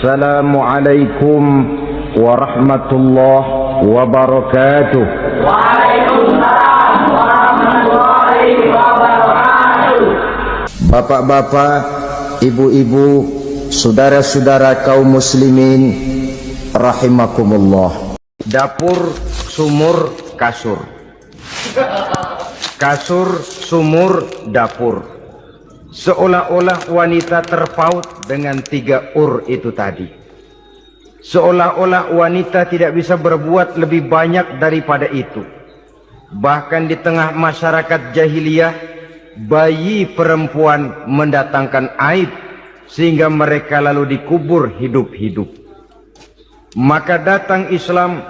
Assalamualaikum warahmatullahi wabarakatuh. Waalaikumsalam warahmatullahi wabarakatuh. Bapak-bapak, ibu-ibu, saudara-saudara kaum muslimin rahimakumullah. Dapur, sumur, kasur. Kasur, sumur, dapur. Seolah-olah wanita terpaut dengan 3 itu tadi. Seolah-olah wanita tidak bisa berbuat lebih banyak daripada itu. Bahkan di tengah masyarakat jahiliyah, bayi perempuan mendatangkan aib sehingga mereka lalu dikubur hidup-hidup. Maka datang Islam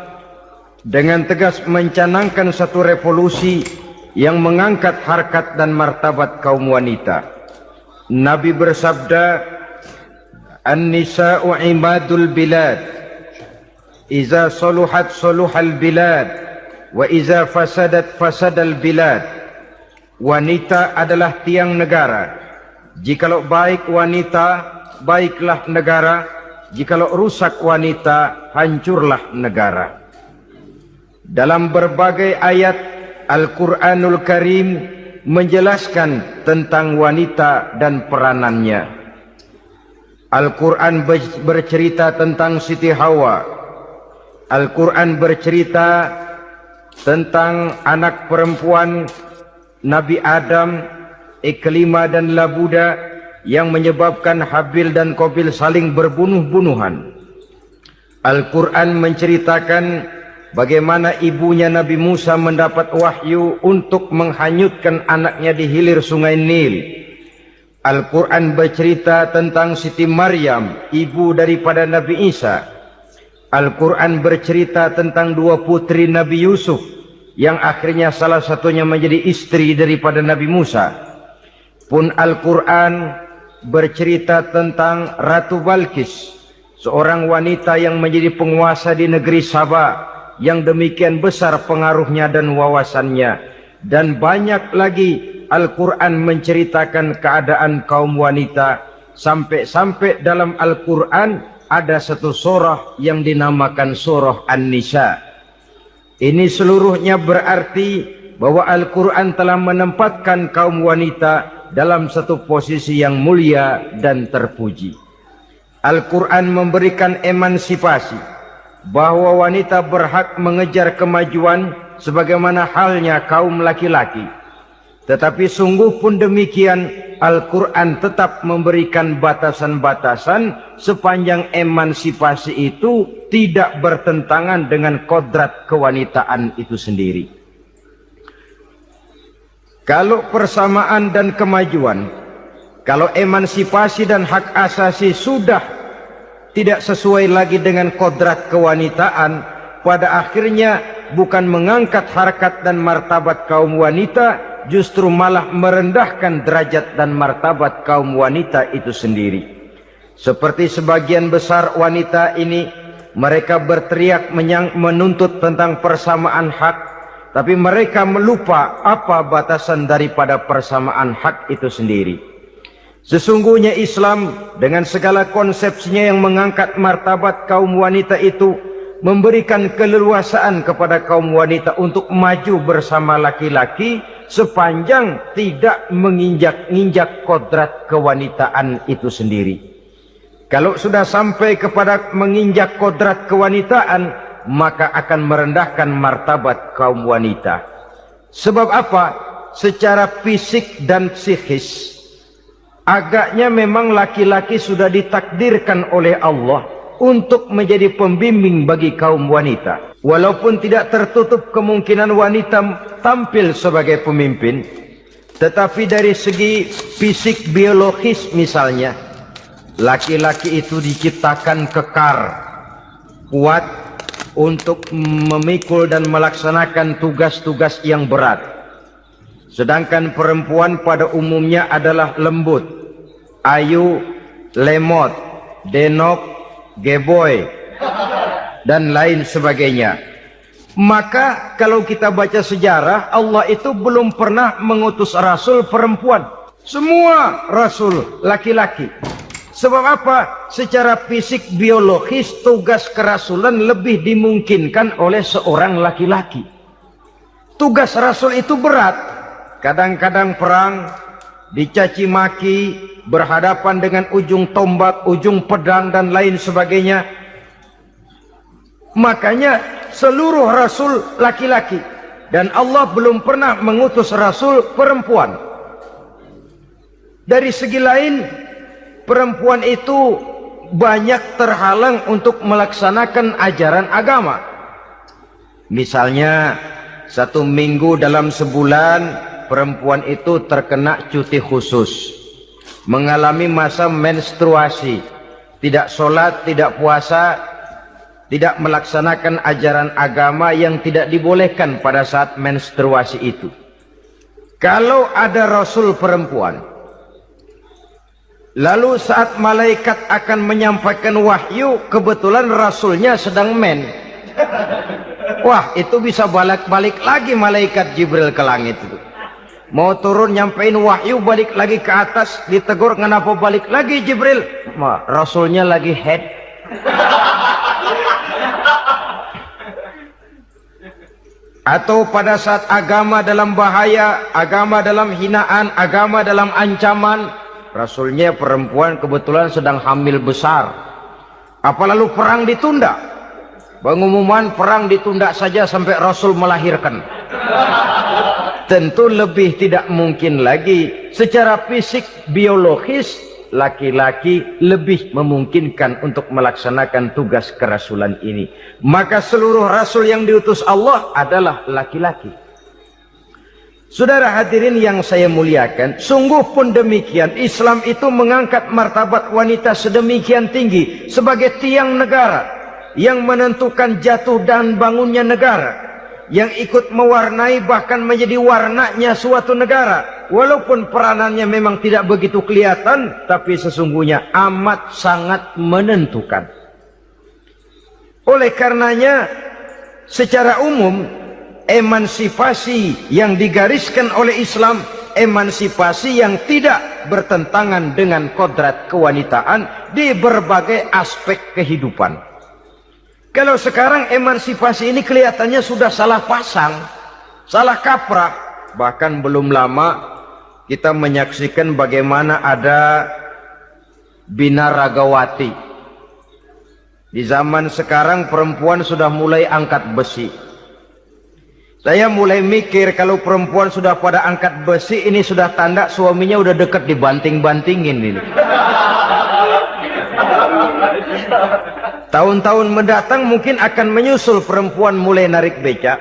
dengan tegas mencanangkan satu revolusi yang mengangkat harkat dan martabat kaum wanita. Nabi bersabda, "An-nisa'u imadul bilad. Iza saluhat saluhal bilad, wa iza fasadat fasadal bilad." Wanita adalah tiang negara. Jikalau baik wanita, baiklah negara. Jikalau rusak wanita, hancurlah negara. Dalam berbagai ayat Al-Quranul Karim menjelaskan tentang wanita dan peranannya. Al-Quran bercerita tentang Siti Hawa. Al-Quran bercerita tentang anak perempuan Nabi Adam, Iklimah dan Labuda, yang menyebabkan Habil dan Qabil saling berbunuh-bunuhan. Al-Quran menceritakan bagaimana ibunya Nabi Musa mendapat wahyu untuk menghanyutkan anaknya di hilir sungai Nil. Al-Quran bercerita tentang Siti Maryam, ibu daripada Nabi Isa. Al-Quran bercerita tentang 2 putri Nabi Yusuf, yang akhirnya salah satunya menjadi istri daripada Nabi Musa. Pun Al-Quran bercerita tentang Ratu Balkis, seorang wanita yang menjadi penguasa di negeri Sabah, yang demikian besar pengaruhnya dan wawasannya. Dan banyak lagi Al-Quran menceritakan keadaan kaum wanita, sampai-sampai dalam Al-Quran ada satu surah yang dinamakan surah An-Nisa. Ini seluruhnya berarti bahwa Al-Quran telah menempatkan kaum wanita dalam satu posisi yang mulia dan terpuji. Al-Quran memberikan emansipasi, bahwa wanita berhak mengejar kemajuan sebagaimana halnya kaum laki-laki. Tetapi sungguh pun demikian, Al-Quran tetap memberikan batasan-batasan sepanjang emansipasi itu tidak bertentangan dengan kodrat kewanitaan itu sendiri. Kalau persamaan dan kemajuan, kalau emansipasi dan hak asasi sudah tidak sesuai lagi dengan kodrat kewanitaan, pada akhirnya bukan mengangkat harkat dan martabat kaum wanita, justru malah merendahkan derajat dan martabat kaum wanita itu sendiri. Seperti sebagian besar wanita ini, mereka berteriak menuntut tentang persamaan hak, tapi mereka melupa apa batasan daripada persamaan hak itu sendiri. Sesungguhnya Islam dengan segala konsepsinya yang mengangkat martabat kaum wanita itu memberikan keleluasaan kepada kaum wanita untuk maju bersama laki-laki sepanjang tidak menginjak-injak kodrat kewanitaan itu sendiri. Kalau sudah sampai kepada menginjak kodrat kewanitaan, maka akan merendahkan martabat kaum wanita. Sebab apa? Secara fisik dan psikis, agaknya memang laki-laki sudah ditakdirkan oleh Allah untuk menjadi pembimbing bagi kaum wanita. Walaupun tidak tertutup kemungkinan wanita tampil sebagai pemimpin, tetapi dari segi fisik biologis misalnya, laki-laki itu diciptakan kekar, kuat untuk memikul dan melaksanakan tugas-tugas yang berat. Sedangkan perempuan pada umumnya adalah lembut, ayu, lemot, denok, geboy, dan lain sebagainya. Maka kalau kita baca sejarah, Allah itu belum pernah mengutus rasul perempuan. Semua rasul laki-laki. Sebab apa? Secara fisik biologis tugas kerasulan lebih dimungkinkan oleh seorang laki-laki. Tugas rasul itu berat. Kadang-kadang perang, dicaci maki, berhadapan dengan ujung tombak, ujung pedang dan lain sebagainya. Makanya seluruh rasul laki-laki, dan Allah belum pernah mengutus rasul perempuan. Dari segi lain, perempuan itu banyak terhalang untuk melaksanakan ajaran agama. Misalnya 1 minggu dalam sebulan perempuan itu terkena cuti khusus, mengalami masa menstruasi, tidak sholat, tidak puasa, tidak melaksanakan ajaran agama yang tidak dibolehkan pada saat menstruasi itu. Kalau ada rasul perempuan, lalu saat malaikat akan menyampaikan wahyu, kebetulan rasulnya sedang wah, itu bisa balik-balik lagi malaikat Jibril ke langit itu. Mau turun nyampein wahyu, balik lagi ke atas, ditegur, kenapa balik lagi Jibril? Rasulnya lagi head. Atau pada saat agama dalam bahaya, agama dalam hinaan, agama dalam ancaman, rasulnya perempuan kebetulan sedang hamil besar. Apa lalu perang ditunda? Pengumuman perang ditunda saja sampai rasul melahirkan. Tentu lebih tidak mungkin lagi. Secara fisik biologis, laki-laki lebih memungkinkan untuk melaksanakan tugas kerasulan ini. Maka seluruh rasul yang diutus Allah adalah laki-laki. Saudara hadirin yang saya muliakan, sungguh pun demikian, Islam itu mengangkat martabat wanita sedemikian tinggi sebagai tiang negara yang menentukan jatuh dan bangunnya negara, yang ikut mewarnai bahkan menjadi warnanya suatu negara. Walaupun peranannya memang tidak begitu kelihatan, tapi sesungguhnya amat sangat menentukan. Oleh karenanya, secara umum, emansipasi yang digariskan oleh Islam, emansipasi yang tidak bertentangan dengan kodrat kewanitaan di berbagai aspek kehidupan. Kalau sekarang emansipasi ini kelihatannya sudah salah pasang, salah kaprah. Bahkan belum lama kita menyaksikan bagaimana ada binaragawati. Di zaman sekarang perempuan sudah mulai angkat besi. Saya mulai mikir kalau perempuan sudah pada angkat besi, ini sudah tanda suaminya udah dekat dibanting-bantingin ini. Tahun-tahun mendatang mungkin akan menyusul perempuan mulai narik becak.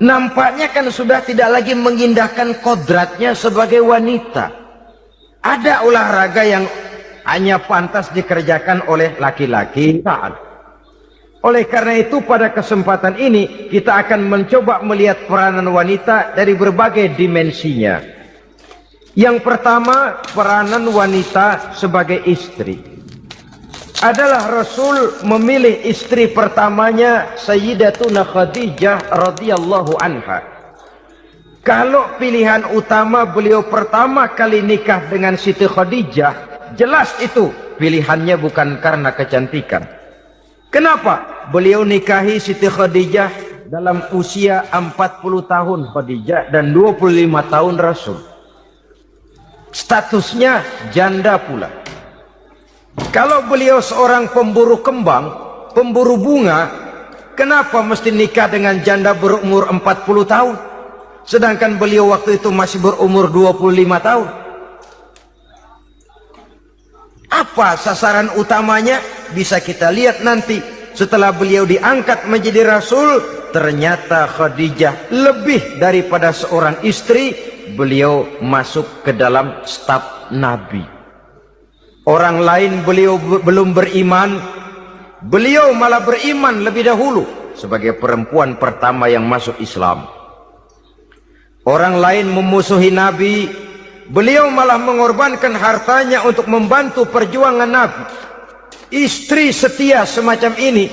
Nampaknya kan sudah tidak lagi mengindahkan kodratnya sebagai wanita. Ada olahraga yang hanya pantas dikerjakan oleh laki-laki. Oleh karena itu pada kesempatan ini kita akan mencoba melihat peranan wanita dari berbagai dimensinya. Yang pertama, peranan wanita sebagai istri. Adalah Rasul memilih istri pertamanya Sayyidatuna Khadijah radhiyallahu anha. Kalau pilihan utama beliau pertama kali nikah dengan Siti Khadijah, jelas itu pilihannya bukan karena kecantikan. Kenapa? Beliau nikahi Siti Khadijah dalam usia 40 tahun Khadijah dan 25 tahun Rasul. Statusnya janda pula. Kalau beliau seorang pemburu kembang, pemburu bunga, kenapa mesti nikah dengan janda berumur 40 tahun? Sedangkan beliau waktu itu masih berumur 25 tahun. Apa sasaran utamanya? Bisa kita lihat nanti. Setelah beliau diangkat menjadi Rasul, ternyata Khadijah lebih daripada seorang istri, beliau masuk ke dalam staf Nabi. Orang lain beliau belum beriman, beliau malah beriman lebih dahulu sebagai perempuan pertama yang masuk Islam. Orang lain memusuhi Nabi, beliau malah mengorbankan hartanya untuk membantu perjuangan Nabi. Istri setia semacam ini,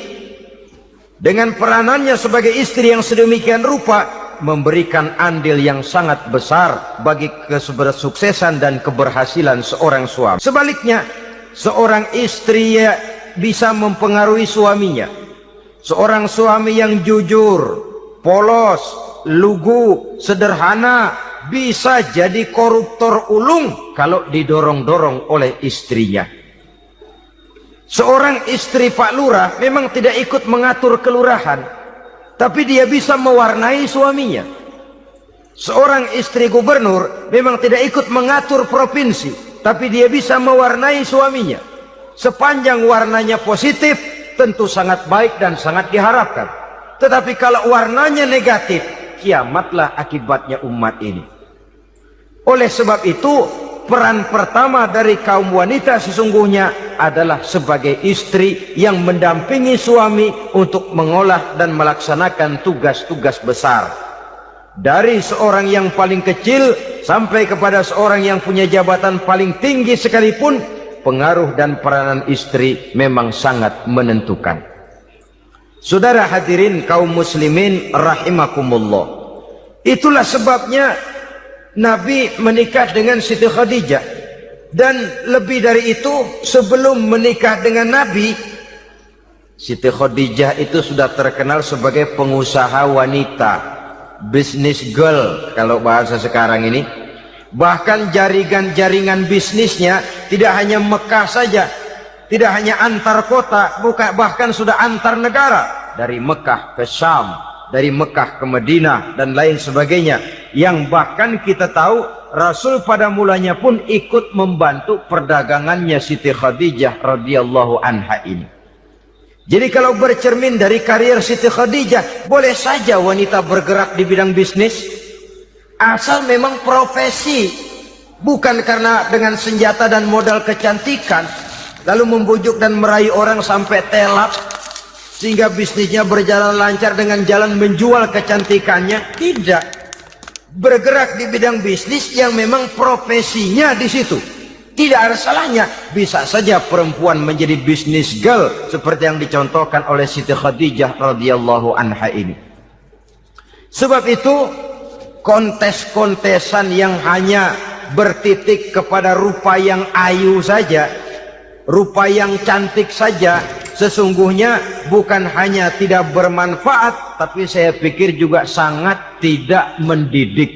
dengan peranannya sebagai istri yang sedemikian rupa, memberikan andil yang sangat besar bagi kesuksesan dan keberhasilan seorang suami. Sebaliknya, seorang istri bisa mempengaruhi suaminya. Seorang suami yang jujur, polos, lugu, sederhana bisa jadi koruptor ulung kalau didorong-dorong oleh istrinya. Seorang istri Pak Lurah memang tidak ikut mengatur kelurahan, tapi dia bisa mewarnai suaminya. Seorang istri gubernur memang tidak ikut mengatur provinsi, tapi dia bisa mewarnai suaminya. Sepanjang warnanya positif, tentu sangat baik dan sangat diharapkan. Tetapi kalau warnanya negatif, kiamatlah akibatnya umat ini. Oleh sebab itu, peran pertama dari kaum wanita sesungguhnya adalah sebagai istri yang mendampingi suami untuk mengolah dan melaksanakan tugas-tugas besar. Dari seorang yang paling kecil sampai kepada seorang yang punya jabatan paling tinggi sekalipun, pengaruh dan peranan istri memang sangat menentukan. Saudara hadirin kaum muslimin rahimakumullah. Itulah sebabnya Nabi menikah dengan Siti Khadijah. Dan lebih dari itu, sebelum menikah dengan Nabi, Siti Khadijah itu sudah terkenal sebagai pengusaha wanita, business girl kalau bahasa sekarang ini. Bahkan jaringan-jaringan bisnisnya tidak hanya Mekah saja, tidak hanya antar kota, bahkan sudah antar negara, dari Mekah ke Syam, dari Mekah ke Madinah dan lain sebagainya, yang bahkan kita tahu Rasul pada mulanya pun ikut membantu perdagangannya Siti Khadijah radhiyallahu anha ini. Jadi kalau bercermin dari karier Siti Khadijah, boleh saja wanita bergerak di bidang bisnis, asal memang profesi, bukan karena dengan senjata dan modal kecantikan lalu membujuk dan meraih orang sampai telap sehingga bisnisnya berjalan lancar dengan jalan menjual kecantikannya. Tidak. Bergerak di bidang bisnis yang memang profesinya di situ. Tidak ada salahnya. Bisa saja perempuan menjadi bisnis girl seperti yang dicontohkan oleh Siti Khadijah radhiyallahu anha ini. Sebab itu, kontes-kontesan yang hanya bertitik kepada rupa yang ayu saja, rupa yang cantik saja, sesungguhnya bukan hanya tidak bermanfaat, tapi saya pikir juga sangat tidak mendidik.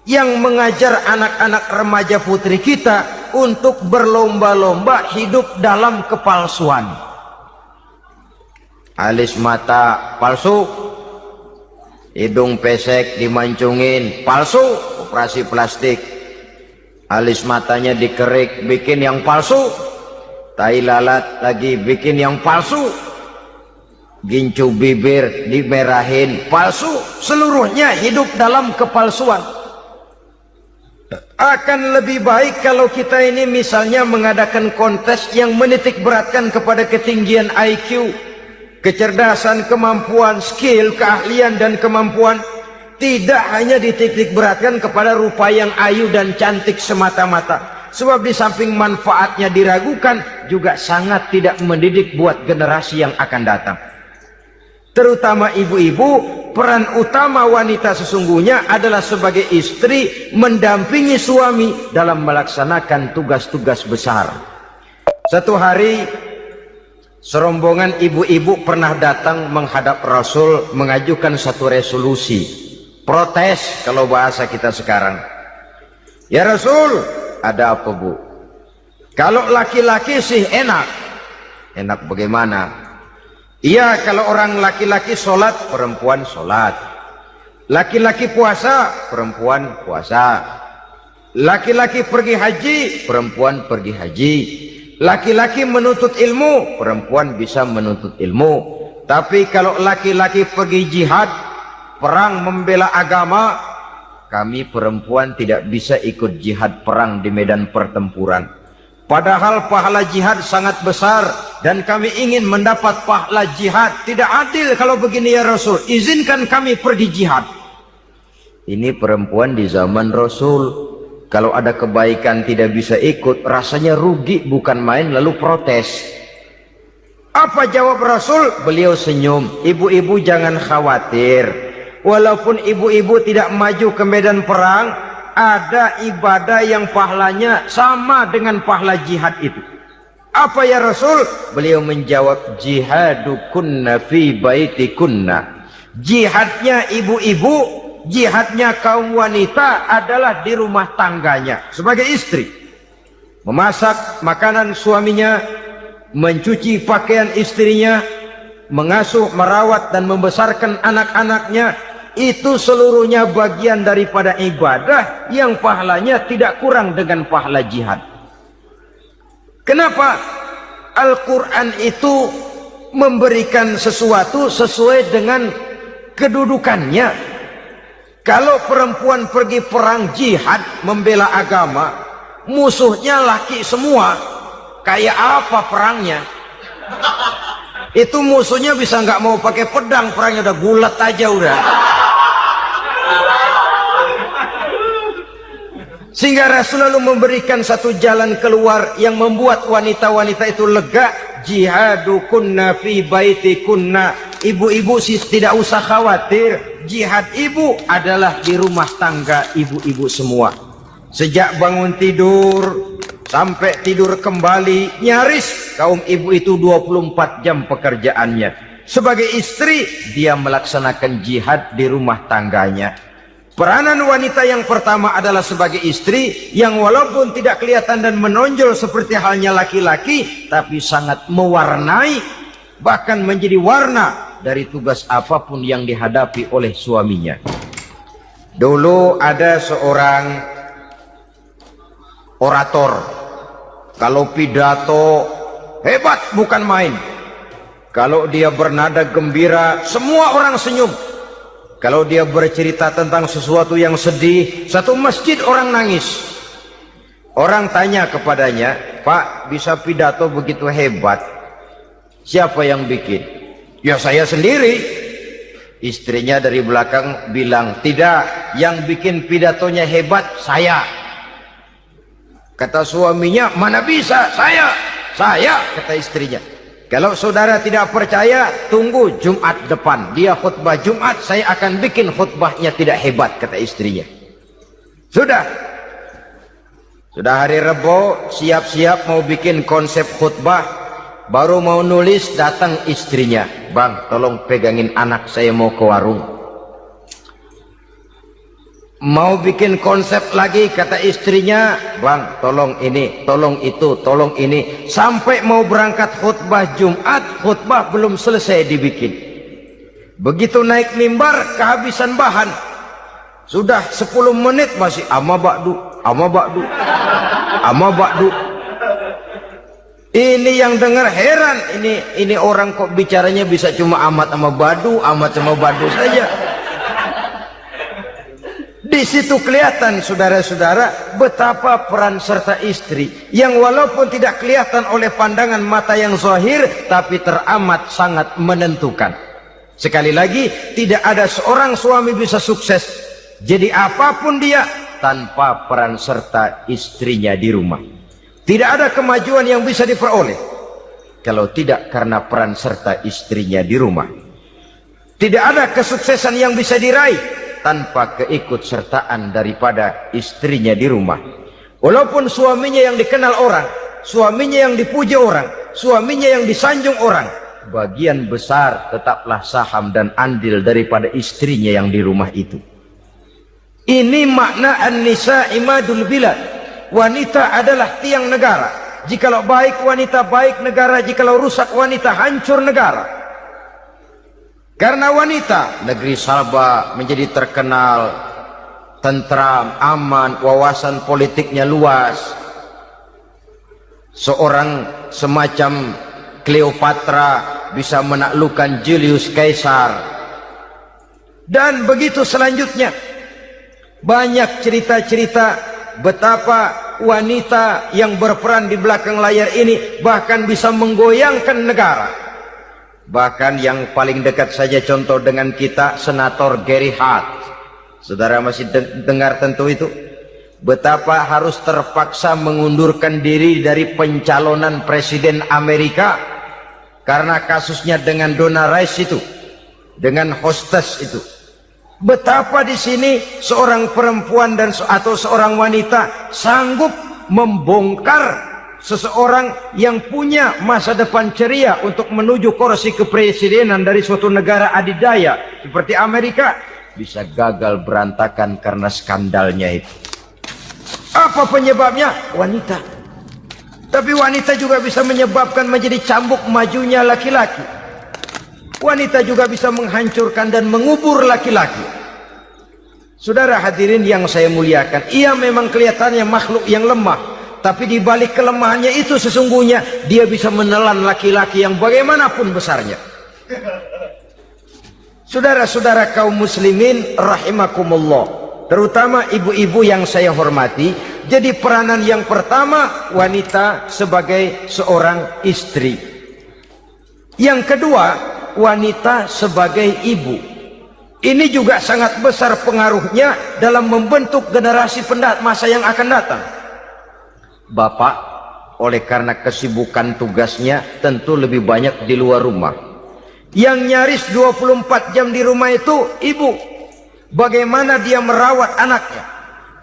Yang mengajar anak-anak remaja putri kita untuk berlomba-lomba hidup dalam kepalsuan. Alis mata palsu, hidung pesek dimancungin palsu, operasi plastik. Alis matanya dikerik, bikin yang palsu. Tai lalat lagi bikin yang palsu. Gincu bibir dimerahin palsu. Seluruhnya hidup dalam kepalsuan. Akan lebih baik kalau kita ini misalnya mengadakan kontes yang menitik beratkan kepada ketinggian IQ, kecerdasan, kemampuan, skill, keahlian dan kemampuan. Tidak hanya dititik beratkan kepada rupa yang ayu dan cantik semata-mata. Sebab di samping manfaatnya diragukan, juga sangat tidak mendidik buat generasi yang akan datang. Terutama ibu-ibu, peran utama wanita sesungguhnya adalah sebagai istri mendampingi suami dalam melaksanakan tugas-tugas besar. Satu hari, serombongan ibu-ibu pernah datang menghadap Rasul mengajukan satu resolusi. Protes kalau bahasa kita sekarang. Ya Rasul, ada apa bu? Kalau laki-laki sih enak. Enak bagaimana? Iya, kalau orang laki-laki sholat, perempuan sholat. Laki-laki puasa, perempuan puasa. Laki-laki pergi haji, perempuan pergi haji. Laki-laki menuntut ilmu, perempuan bisa menuntut ilmu. Tapi kalau laki-laki pergi jihad, perang membela agama, kami perempuan tidak bisa ikut jihad perang di medan pertempuran. Padahal pahala jihad sangat besar dan kami ingin mendapat pahala jihad. Tidak adil kalau begini ya Rasul. Izinkan kami pergi jihad. Ini perempuan di zaman Rasul. Kalau ada kebaikan tidak bisa ikut, rasanya rugi bukan main, lalu protes. Apa jawab Rasul? Beliau senyum. Ibu-ibu jangan khawatir. Walaupun ibu-ibu tidak maju ke medan perang, ada ibadah yang pahalanya sama dengan pahala jihad itu. Apa ya Rasul? Beliau menjawab, jihadukunna fi baitikunna. Jihadnya ibu-ibu, jihadnya kaum wanita adalah di rumah tangganya sebagai istri. Memasak makanan suaminya, mencuci pakaian istrinya, mengasuh, merawat dan membesarkan anak-anaknya, itu seluruhnya bagian daripada ibadah yang pahalanya tidak kurang dengan pahala jihad. Kenapa? Al-Quran itu memberikan sesuatu sesuai dengan kedudukannya. Kalau perempuan pergi perang jihad membela agama, musuhnya laki semua, kayak apa perangnya? Itu musuhnya bisa nggak mau pakai pedang, perangnya udah gulat aja udah. Sehingga Rasul lalu memberikan satu jalan keluar yang membuat wanita-wanita itu lega. Jihadukunna fi baitikunna. Ibu-ibu sih tidak usah khawatir, jihad ibu adalah di rumah tangga ibu-ibu semua. Sejak bangun tidur sampai tidur kembali, nyaris kaum ibu itu 24 jam pekerjaannya. Sebagai istri, dia melaksanakan jihad di rumah tangganya. Peranan wanita yang pertama adalah sebagai istri, yang walaupun tidak kelihatan dan menonjol seperti halnya laki-laki, tapi sangat mewarnai, bahkan menjadi warna dari tugas apapun yang dihadapi oleh suaminya. Dulu ada seorang orator, kalau pidato hebat bukan main. Kalau dia bernada gembira, semua orang senyum. Kalau dia bercerita tentang sesuatu yang sedih, satu masjid orang nangis. Orang tanya kepadanya, Pak, bisa pidato begitu hebat, siapa yang bikin? Ya saya sendiri. Istrinya dari belakang bilang, tidak, yang bikin pidatonya hebat saya. Kata suaminya, mana bisa, saya, kata istrinya. Kalau saudara tidak percaya, tunggu Jumat depan. Dia khutbah Jumat, saya akan bikin khutbahnya tidak hebat, kata istrinya. Sudah hari Rebo, siap-siap mau bikin konsep khutbah. Baru mau nulis, datang istrinya. Bang, tolong pegangin anak, saya mau ke warung. Mau bikin konsep lagi, kata istrinya, bang tolong ini, tolong itu, tolong ini. Sampai mau berangkat khutbah Jumat, khutbah belum selesai dibikin. Begitu naik mimbar, kehabisan bahan. Sudah 10 menit masih ama bakdu. Ini yang dengar heran, ini orang kok bicaranya bisa cuma amat sama badu saja. Di situ kelihatan saudara-saudara betapa peran serta istri yang walaupun tidak kelihatan oleh pandangan mata yang zahir, tapi teramat sangat menentukan. Sekali lagi, tidak ada seorang suami bisa sukses jadi apapun dia tanpa peran serta istrinya di rumah. Tidak ada kemajuan yang bisa diperoleh kalau tidak karena peran serta istrinya di rumah. Tidak ada kesuksesan yang bisa diraih tanpa keikutsertaan daripada istrinya di rumah. Walaupun suaminya yang dikenal orang, suaminya yang dipuji orang, suaminya yang disanjung orang, bagian besar tetaplah saham dan andil daripada istrinya yang di rumah itu. Ini makna an-nisa imadul bilad. Wanita adalah tiang negara. Jikalau baik wanita, baik negara. Jikalau rusak wanita, hancur negara. Karena wanita, negeri Sabah menjadi terkenal, tentram, aman, wawasan politiknya luas. Seorang semacam Cleopatra bisa menaklukkan Julius Caesar. Dan begitu selanjutnya. Banyak cerita-cerita betapa wanita yang berperan di belakang layar ini bahkan bisa menggoyangkan negara. Bahkan yang paling dekat saja contoh dengan kita, Senator Gary Hart. Saudara masih dengar tentu itu. Betapa harus terpaksa mengundurkan diri dari pencalonan presiden Amerika karena kasusnya dengan Donna Rice itu, dengan hostess itu. Betapa di sini seorang perempuan atau seorang wanita sanggup membongkar seseorang yang punya masa depan ceria untuk menuju kursi kepresidenan dari suatu negara adidaya seperti Amerika, bisa gagal berantakan karena skandalnya itu. Apa penyebabnya? Wanita. Tapi wanita juga bisa menyebabkan menjadi cambuk majunya laki-laki. Wanita juga bisa menghancurkan dan mengubur laki-laki. Saudara hadirin yang saya muliakan, ia memang kelihatannya makhluk yang lemah, tapi di balik kelemahannya itu sesungguhnya dia bisa menelan laki-laki yang bagaimanapun besarnya. Saudara-saudara kaum muslimin rahimakumullah, terutama ibu-ibu yang saya hormati, jadi peranan yang pertama wanita sebagai seorang istri. Yang kedua, wanita sebagai ibu. Ini juga sangat besar pengaruhnya dalam membentuk generasi masa yang akan datang. Bapak, oleh karena kesibukan tugasnya, tentu lebih banyak di luar rumah. Yang nyaris 24 jam di rumah itu ibu. Bagaimana dia merawat anaknya,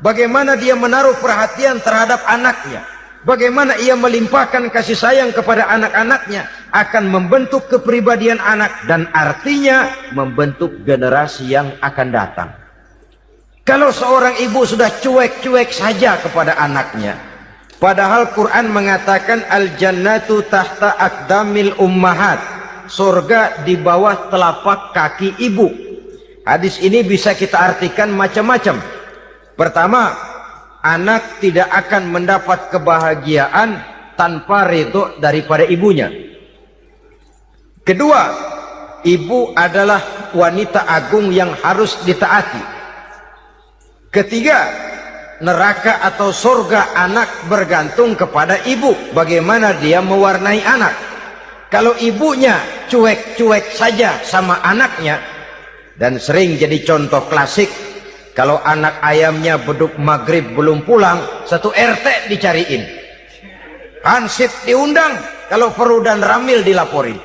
bagaimana dia menaruh perhatian terhadap anaknya, bagaimana ia melimpahkan kasih sayang kepada anak-anaknya, akan membentuk kepribadian anak dan artinya membentuk generasi yang akan datang. Kalau seorang ibu sudah cuek-cuek saja kepada anaknya, padahal Quran mengatakan al-jannatu tahta aqdamil ummahat, surga di bawah telapak kaki ibu. Hadis ini bisa kita artikan macam-macam. Pertama, anak tidak akan mendapat kebahagiaan tanpa ridho daripada ibunya. Kedua, ibu adalah wanita agung yang harus ditaati. Ketiga, neraka atau surga anak bergantung kepada ibu, bagaimana dia mewarnai anak. Kalau ibunya cuek-cuek saja sama anaknya, dan sering jadi contoh klasik, kalau anak ayamnya beduk maghrib belum pulang, satu RT dicariin, hansip diundang, kalau perlu dan ramil dilaporin.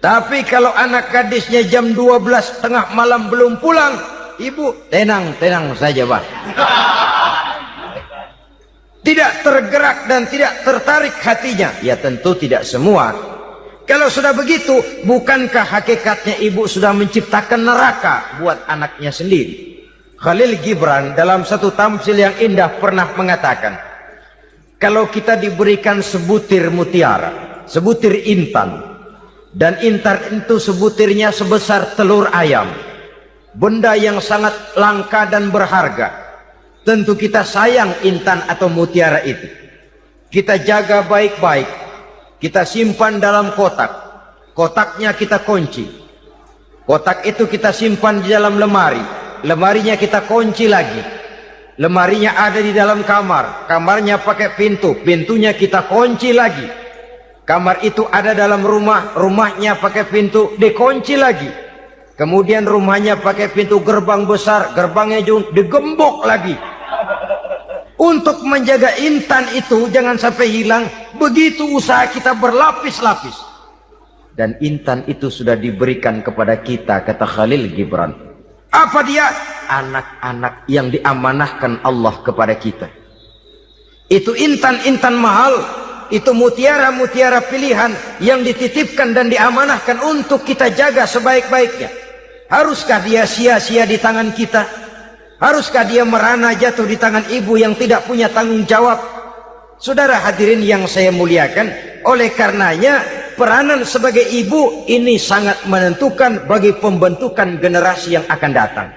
Tapi kalau anak gadisnya jam 12 tengah malam belum pulang, ibu tenang saja Pak. Tidak tergerak dan tidak tertarik hatinya. Ya tentu tidak semua. Kalau sudah begitu, bukankah hakikatnya ibu sudah menciptakan neraka buat anaknya sendiri? Khalil Gibran dalam satu tamsil yang indah pernah mengatakan, kalau kita diberikan sebutir mutiara, sebutir intan, dan intan itu sebutirnya sebesar telur ayam, benda yang sangat langka dan berharga, tentu kita sayang intan atau mutiara itu. Kita jaga baik-baik, kita simpan dalam kotak, kotaknya kita kunci, kotak itu kita simpan di dalam lemari, lemarinya kita kunci lagi, lemarinya ada di dalam kamar, kamarnya pakai pintu, pintunya kita kunci lagi, kamar itu ada dalam rumah, rumahnya pakai pintu, dikunci lagi. Kemudian rumahnya pakai pintu gerbang besar, gerbangnya juga digembok lagi. Untuk menjaga intan itu jangan sampai hilang, begitu usaha kita berlapis-lapis. Dan intan itu sudah diberikan kepada kita, kata Khalil Gibran. Apa dia? Anak-anak yang diamanahkan Allah kepada kita. Itu intan-intan mahal, itu mutiara-mutiara pilihan yang dititipkan dan diamanahkan untuk kita jaga sebaik-baiknya. Haruskah dia sia-sia di tangan kita? Haruskah dia merana jatuh di tangan ibu yang tidak punya tanggung jawab? Saudara hadirin yang saya muliakan, oleh karenanya peranan sebagai ibu ini sangat menentukan bagi pembentukan generasi yang akan datang.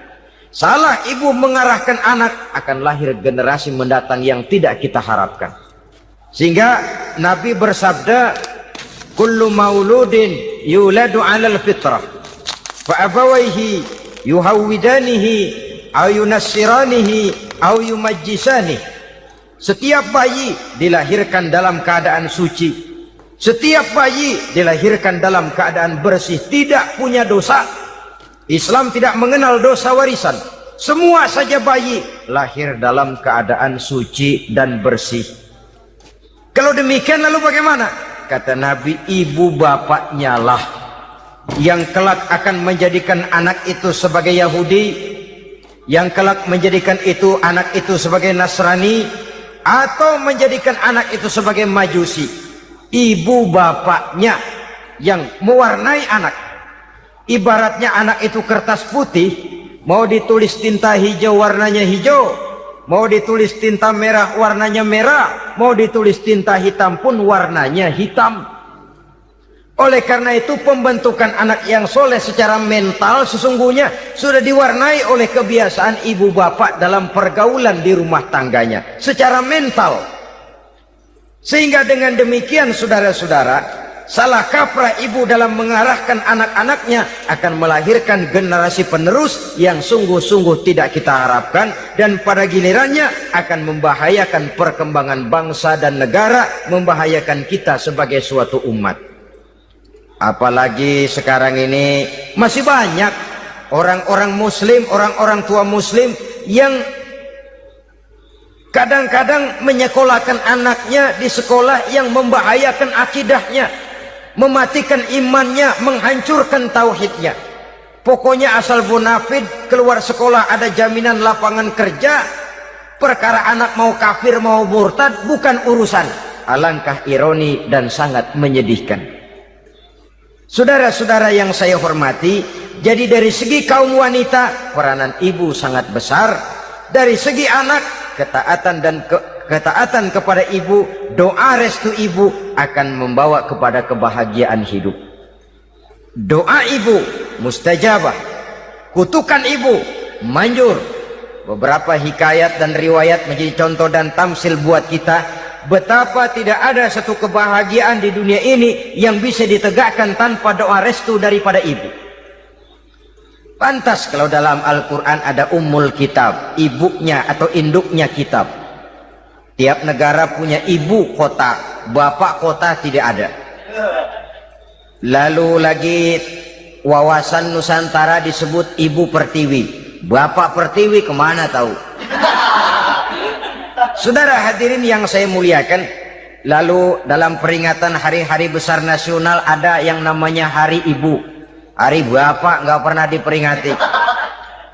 Salah ibu mengarahkan anak, akan lahir generasi mendatang yang tidak kita harapkan. Sehingga Nabi bersabda, kullu mauludin yuladu 'alal fitrah fa abawayhi yuhawwidanihi aw yunassiranihi aw yumajjisanihi. Setiap bayi dilahirkan dalam keadaan suci, setiap bayi dilahirkan dalam keadaan bersih, tidak punya dosa. Islam tidak mengenal dosa warisan. Semua saja bayi lahir dalam keadaan suci dan bersih. Kalau demikian lalu bagaimana? Kata Nabi, ibu bapaknya lah yang kelak akan menjadikan anak itu sebagai Yahudi, yang kelak menjadikan itu anak itu sebagai Nasrani, atau menjadikan anak itu sebagai Majusi. Ibu bapaknya yang mewarnai anak. Ibaratnya anak itu kertas putih, mau ditulis tinta hijau warnanya hijau, mau ditulis tinta merah warnanya merah, mau ditulis tinta hitam pun warnanya hitam. Oleh karena itu pembentukan anak yang soleh secara mental sesungguhnya sudah diwarnai oleh kebiasaan ibu bapak dalam pergaulan di rumah tangganya secara mental. Sehingga dengan demikian saudara-saudara, salah kaprah ibu dalam mengarahkan anak-anaknya akan melahirkan generasi penerus yang sungguh-sungguh tidak kita harapkan, dan pada gilirannya akan membahayakan perkembangan bangsa dan negara, membahayakan kita sebagai suatu umat. Apalagi sekarang ini masih banyak orang-orang muslim, orang-orang tua muslim yang kadang-kadang menyekolahkan anaknya di sekolah yang membahayakan akidahnya, mematikan imannya, menghancurkan tauhidnya. Pokoknya asal bonafid keluar sekolah ada jaminan lapangan kerja, perkara anak mau kafir mau murtad bukan urusan. Alangkah ironi dan sangat menyedihkan. Saudara-saudara yang saya hormati, jadi dari segi kaum wanita peranan ibu sangat besar. Dari segi anak, ketaatan kepada ibu, doa restu ibu akan membawa kepada kebahagiaan hidup. Doa ibu mustajabah, kutukan ibu manjur. Beberapa hikayat dan riwayat menjadi contoh dan tamsil buat kita betapa tidak ada satu kebahagiaan di dunia ini yang bisa ditegakkan tanpa doa restu daripada ibu. Pantas kalau dalam Al-Quran ada ummul kitab, ibunya atau induknya kitab. Tiap negara punya ibu kota, bapak kota tidak ada. Lalu lagi wawasan Nusantara disebut ibu pertiwi, bapak pertiwi kemana tahu. Saudara hadirin yang saya muliakan, lalu dalam peringatan hari-hari besar nasional ada yang namanya Hari Ibu. Hari bapak nggak pernah diperingati.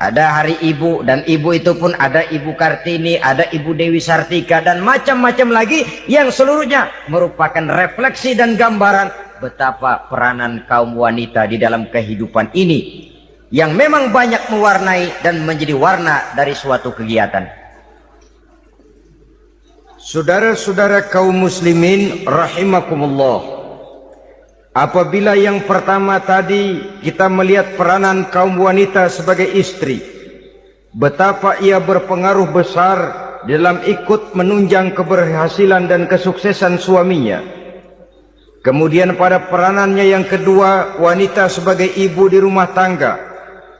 Ada Hari Ibu, dan ibu itu pun ada Ibu Kartini, ada Ibu Dewi Sartika, dan macam-macam lagi yang seluruhnya merupakan refleksi dan gambaran betapa peranan kaum wanita di dalam kehidupan ini yang memang banyak mewarnai dan menjadi warna dari suatu kegiatan. Saudara-saudara kaum muslimin rahimakumullah, apabila yang pertama tadi kita melihat peranan kaum wanita sebagai istri, betapa ia berpengaruh besar dalam ikut menunjang keberhasilan dan kesuksesan suaminya. Kemudian pada peranannya yang kedua, wanita sebagai ibu di rumah tangga,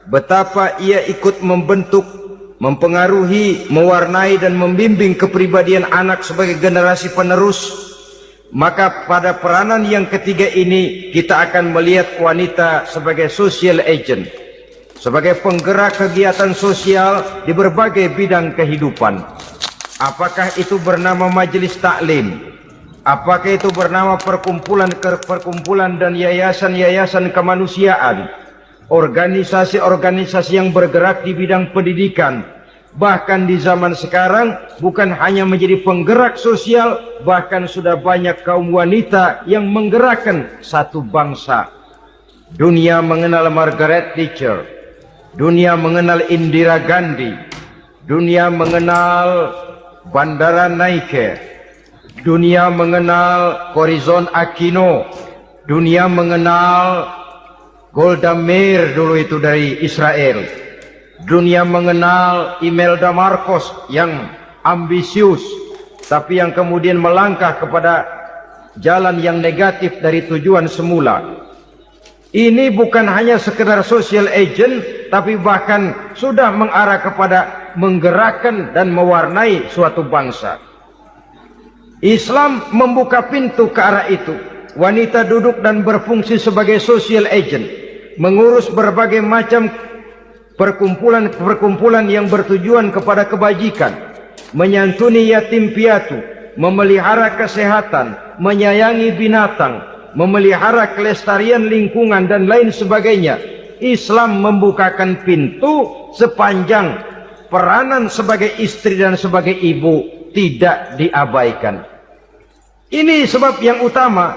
betapa ia ikut membentuk, mempengaruhi, mewarnai dan membimbing kepribadian anak sebagai generasi penerus. Maka pada peranan yang ketiga ini kita akan melihat wanita sebagai social agent, sebagai penggerak kegiatan sosial di berbagai bidang kehidupan. Apakah itu bernama majelis taklim, apakah itu bernama perkumpulan dan yayasan-yayasan kemanusiaan, organisasi-organisasi yang bergerak di bidang pendidikan. Bahkan di zaman sekarang bukan hanya menjadi penggerak sosial, bahkan sudah banyak kaum wanita yang menggerakkan satu bangsa. Dunia mengenal Margaret Thatcher, dunia mengenal Indira Gandhi, dunia mengenal Bandara Naike, dunia mengenal Corazon Aquino, dunia mengenal Golda Meir dulu itu dari Israel. Dunia mengenal Imelda Marcos yang ambisius, tapi yang kemudian melangkah kepada jalan yang negatif dari tujuan semula. Ini bukan hanya sekedar social agent, tapi bahkan sudah mengarah kepada menggerakkan dan mewarnai suatu bangsa. Islam membuka pintu ke arah itu. Wanita duduk dan berfungsi sebagai social agent, mengurus berbagai macam perkumpulan-perkumpulan yang bertujuan kepada kebajikan, menyantuni yatim piatu, memelihara kesehatan, menyayangi binatang, memelihara kelestarian lingkungan dan lain sebagainya. Islam membukakan pintu sepanjang peranan sebagai istri dan sebagai ibu tidak diabaikan. Ini sebab yang utama,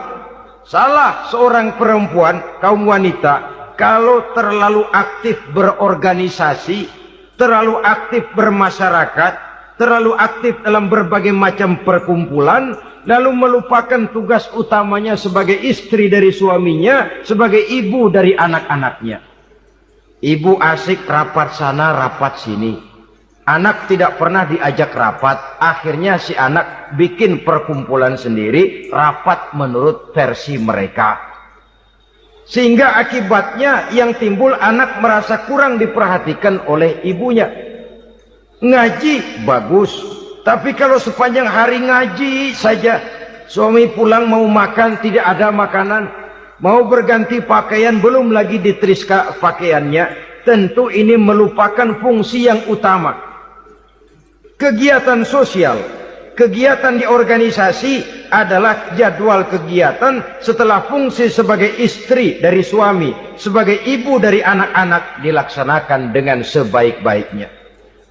salah seorang perempuan, kaum wanita, kalau terlalu aktif berorganisasi, terlalu aktif bermasyarakat, terlalu aktif dalam berbagai macam perkumpulan, lalu melupakan tugas utamanya sebagai istri dari suaminya, sebagai ibu dari anak-anaknya. Ibu asik rapat sana, rapat sini. Anak tidak pernah diajak rapat, akhirnya si anak bikin perkumpulan sendiri, rapat menurut versi mereka. Sehingga akibatnya yang timbul anak merasa kurang diperhatikan oleh ibunya. Ngaji bagus, tapi kalau sepanjang hari ngaji saja, suami pulang mau makan tidak ada makanan, mau berganti pakaian belum lagi diteriska pakaiannya, tentu ini melupakan fungsi yang utama. Kegiatan sosial, kegiatan di organisasi adalah jadwal kegiatan setelah fungsi sebagai istri dari suami, sebagai ibu dari anak-anak dilaksanakan dengan sebaik-baiknya.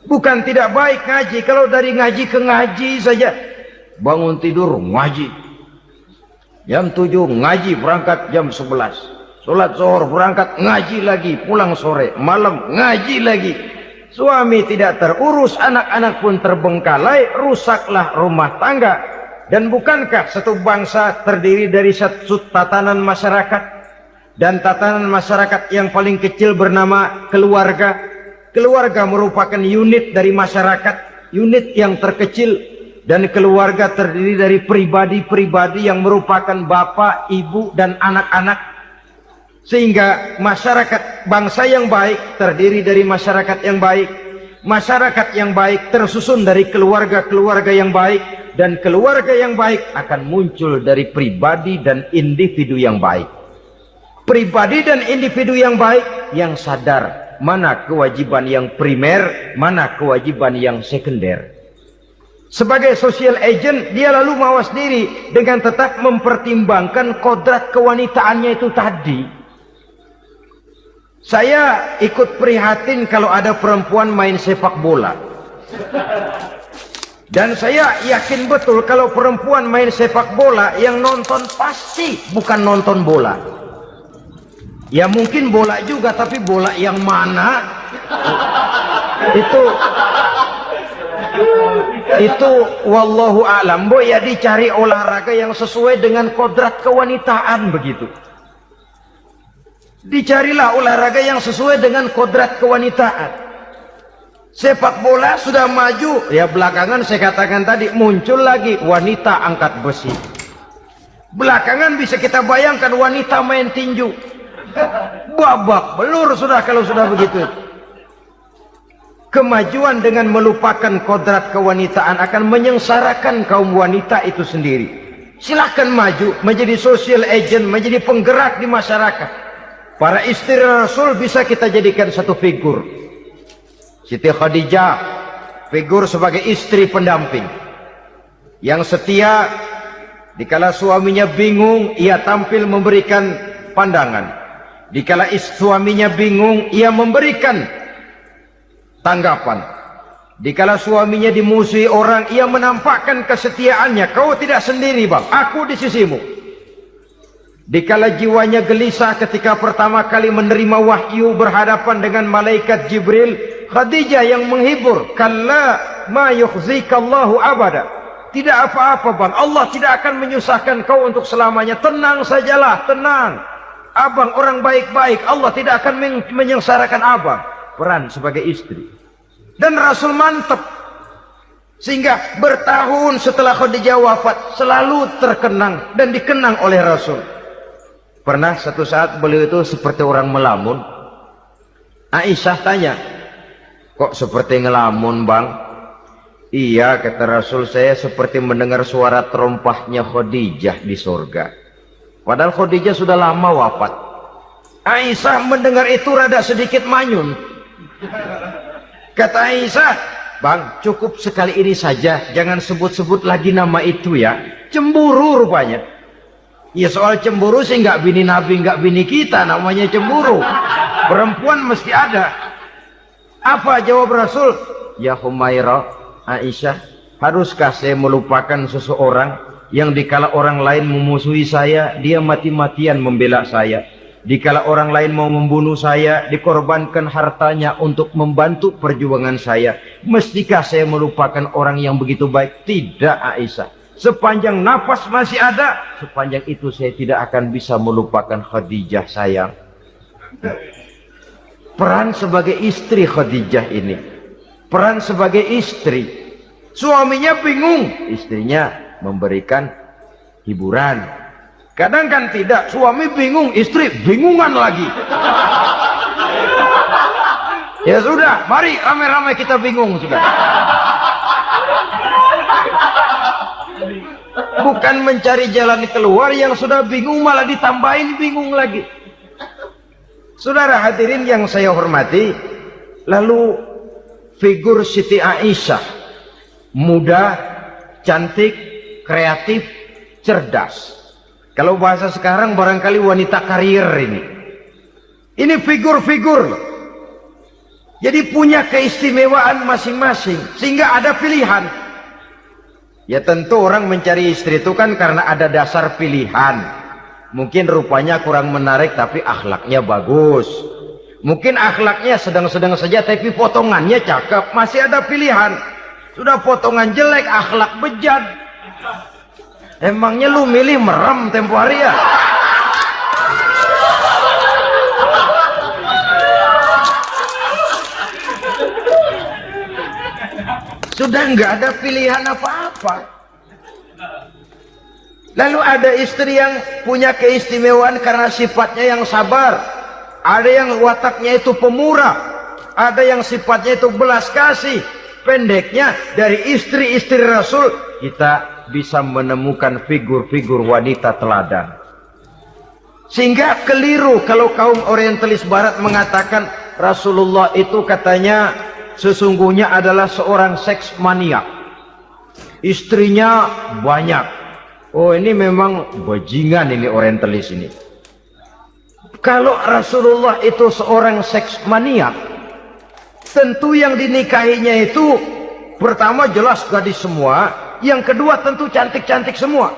Bukan tidak baik ngaji, kalau dari ngaji ke ngaji saja. Bangun tidur ngaji, jam 7 ngaji, berangkat jam 11. Sholat zuhur berangkat ngaji lagi, pulang sore, malam ngaji lagi. Suami tidak terurus, anak-anak pun terbengkalai, rusaklah rumah tangga. Dan bukankah satu bangsa terdiri dari satu tatanan masyarakat? Dan tatanan masyarakat yang paling kecil bernama keluarga. Keluarga merupakan unit dari masyarakat, unit yang terkecil. Dan keluarga terdiri dari pribadi-pribadi yang merupakan bapak, ibu, dan anak-anak. Sehingga masyarakat bangsa yang baik terdiri dari masyarakat yang baik. Masyarakat yang baik tersusun dari keluarga-keluarga yang baik. Dan keluarga yang baik akan muncul dari pribadi dan individu yang baik. Pribadi dan individu yang baik yang sadar mana kewajiban yang primer, mana kewajiban yang sekunder. Sebagai social agent, dia lalu mawas diri dengan tetap mempertimbangkan kodrat kewanitaannya itu tadi. Saya ikut prihatin kalau ada perempuan main sepak bola. Dan saya yakin betul kalau perempuan main sepak bola, yang nonton pasti bukan nonton bola. Ya mungkin bola juga, tapi bola yang mana? Itu wallahu a'lam. Boy, ya dicari olahraga yang sesuai dengan kodrat kewanitaan begitu. Dicarilah olahraga yang sesuai dengan kodrat kewanitaan. Sepak bola sudah maju, ya belakangan saya katakan tadi muncul lagi wanita angkat besi. Belakangan bisa kita bayangkan wanita main tinju. Babak belur sudah kalau sudah begitu. Kemajuan dengan melupakan kodrat kewanitaan akan menyengsarakan kaum wanita itu sendiri. Silahkan maju menjadi social agent, menjadi penggerak di masyarakat. Para istri Rasul bisa kita jadikan satu figur. Siti Khadijah, figur sebagai istri pendamping yang setia. Dikala suaminya bingung, ia tampil memberikan pandangan. Dikala suaminya bingung, ia memberikan tanggapan. Dikala suaminya dimusuhi orang, ia menampakkan kesetiaannya. Kau tidak sendiri bang, aku di sisimu. Dikala jiwanya gelisah ketika pertama kali menerima wahyu berhadapan dengan malaikat Jibril, Khadijah yang menghibur. Kalla ma yukhzikallahu abada. Tidak apa-apa bang, Allah tidak akan menyusahkan kau untuk selamanya. Tenang sajalah, tenang. Abang orang baik-baik, Allah tidak akan menyengsarakan abang. Peran sebagai istri. Dan Rasul mantap. Sehingga bertahun setelah Khadijah wafat, selalu terkenang dan dikenang oleh Rasul. Pernah satu saat beliau itu seperti orang melamun. Aisyah tanya, kok seperti ngelamun bang? Iya, kata Rasul, saya seperti mendengar suara terompahnya Khadijah di surga. Padahal Khadijah sudah lama wafat. Aisyah mendengar itu rada sedikit manyun. Kata Aisyah, bang, cukup sekali ini saja, jangan sebut-sebut lagi nama itu ya. Cemburu rupanya. Ya soal cemburu sih nggak bini Nabi, nggak bini kita, namanya cemburu. Perempuan mesti ada. Apa jawab Rasul? Ya Humairah, Aisyah, haruskah saya melupakan seseorang yang dikala orang lain memusuhi saya, dia mati-matian membela saya. Dikala orang lain mau membunuh saya, dikorbankan hartanya untuk membantu perjuangan saya. Mestikah saya melupakan orang yang begitu baik? Tidak, Aisyah. Sepanjang nafas masih ada, sepanjang itu saya tidak akan bisa melupakan Khadijah sayang. Peran sebagai istri Khadijah ini, peran sebagai istri. Suaminya bingung, istrinya memberikan hiburan. Kadang kan tidak, suami bingung, istri bingungan lagi. Ya sudah, mari ramai-ramai kita bingung sudah. Bukan mencari jalan keluar, yang sudah bingung malah ditambahin bingung lagi. Saudara hadirin yang saya hormati, lalu figur Siti Aisyah, muda, cantik, kreatif, cerdas. Kalau bahasa sekarang barangkali wanita karier ini. Ini figur-figur loh. Jadi punya keistimewaan masing-masing, sehingga ada pilihan. Ya tentu orang mencari istri itu kan karena ada dasar pilihan. Mungkin rupanya kurang menarik tapi akhlaknya bagus. Mungkin akhlaknya sedang-sedang saja tapi potongannya cakep. Masih ada pilihan. Sudah potongan jelek, akhlak bejat. Emangnya lu milih merem tempo hari ya? Sudah nggak ada pilihan apa-apa. Lalu ada istri yang punya keistimewaan karena sifatnya yang sabar. Ada yang wataknya itu pemurah. Ada yang sifatnya itu belas kasih. Pendeknya, dari istri-istri Rasul kita bisa menemukan figur-figur wanita teladan. Sehingga keliru kalau kaum orientalis barat mengatakan Rasulullah itu katanya sesungguhnya adalah seorang seks maniak, istrinya banyak. Oh ini memang bajingan ini orientalis ini. Kalau Rasulullah itu seorang seks maniak, tentu yang dinikahinya itu pertama jelas gadis semua, yang kedua tentu cantik-cantik semua.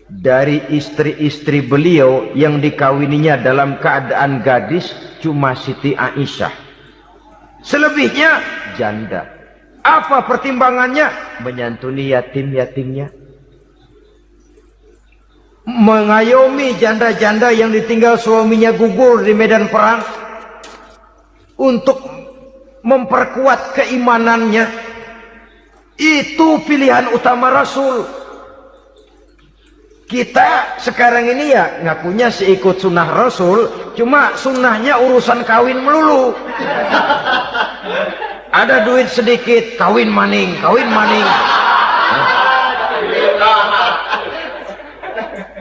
Dari istri-istri beliau yang dikawininya dalam keadaan gadis cuma Siti Aisyah. Selebihnya janda. Apa pertimbangannya? Menyantuni yatim-yatimnya, mengayomi janda-janda yang ditinggal suaminya gugur di medan perang, untuk memperkuat keimanannya. Itu pilihan utama Rasul. Kita sekarang ini ya ngakunya sih ikut sunnah Rasul, cuma sunnahnya urusan kawin melulu. Ada duit sedikit, kawin maning, kawin maning.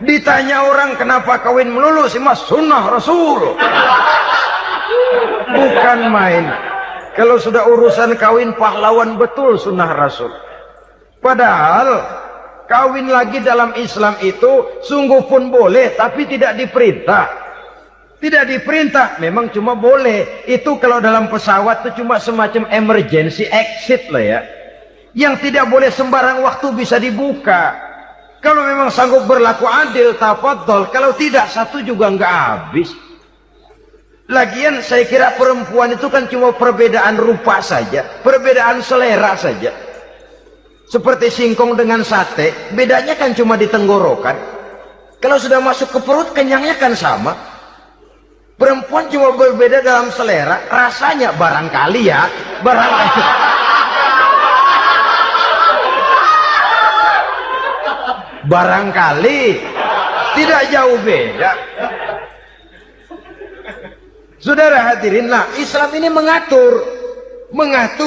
Ditanya orang kenapa kawin melulu sih mas, sunnah Rasul. Bukan main. Kalau sudah urusan kawin pahlawan betul sunnah Rasul. Padahal kawin lagi dalam Islam itu sungguh pun boleh, tapi tidak diperintah. Tidak diperintah, memang cuma boleh. Itu kalau dalam pesawat itu cuma semacam emergency exit lah ya. Yang tidak boleh sembarang waktu bisa dibuka. Kalau memang sanggup berlaku adil, tafadhol. Kalau tidak, satu juga nggak habis. Lagian saya kira perempuan itu kan cuma perbedaan rupa saja, perbedaan selera saja. Seperti singkong dengan sate, bedanya kan cuma di tenggorokan. Kalau sudah masuk ke perut, kenyangnya kan sama. Perempuan cuma berbeda dalam selera, rasanya barangkali ya, barangkali. Barangkali tidak jauh beda. Saudara hadirin, nah Islam ini mengatur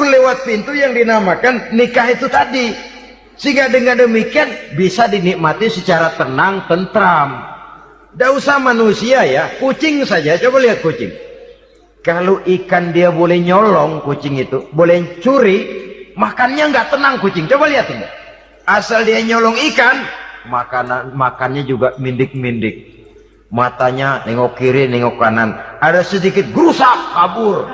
lewat pintu yang dinamakan nikah itu tadi, sehingga dengan demikian bisa dinikmati secara tenang, tentram. Tidak usah manusia ya, kucing saja. Coba lihat kucing. Kalau ikan dia boleh nyolong, kucing itu boleh curi, makannya nggak tenang kucing. Coba lihat ini. Asal dia nyolong ikan, makannya juga mindik-mindik. Matanya nengok kiri, nengok kanan. Ada sedikit gerusak, kabur.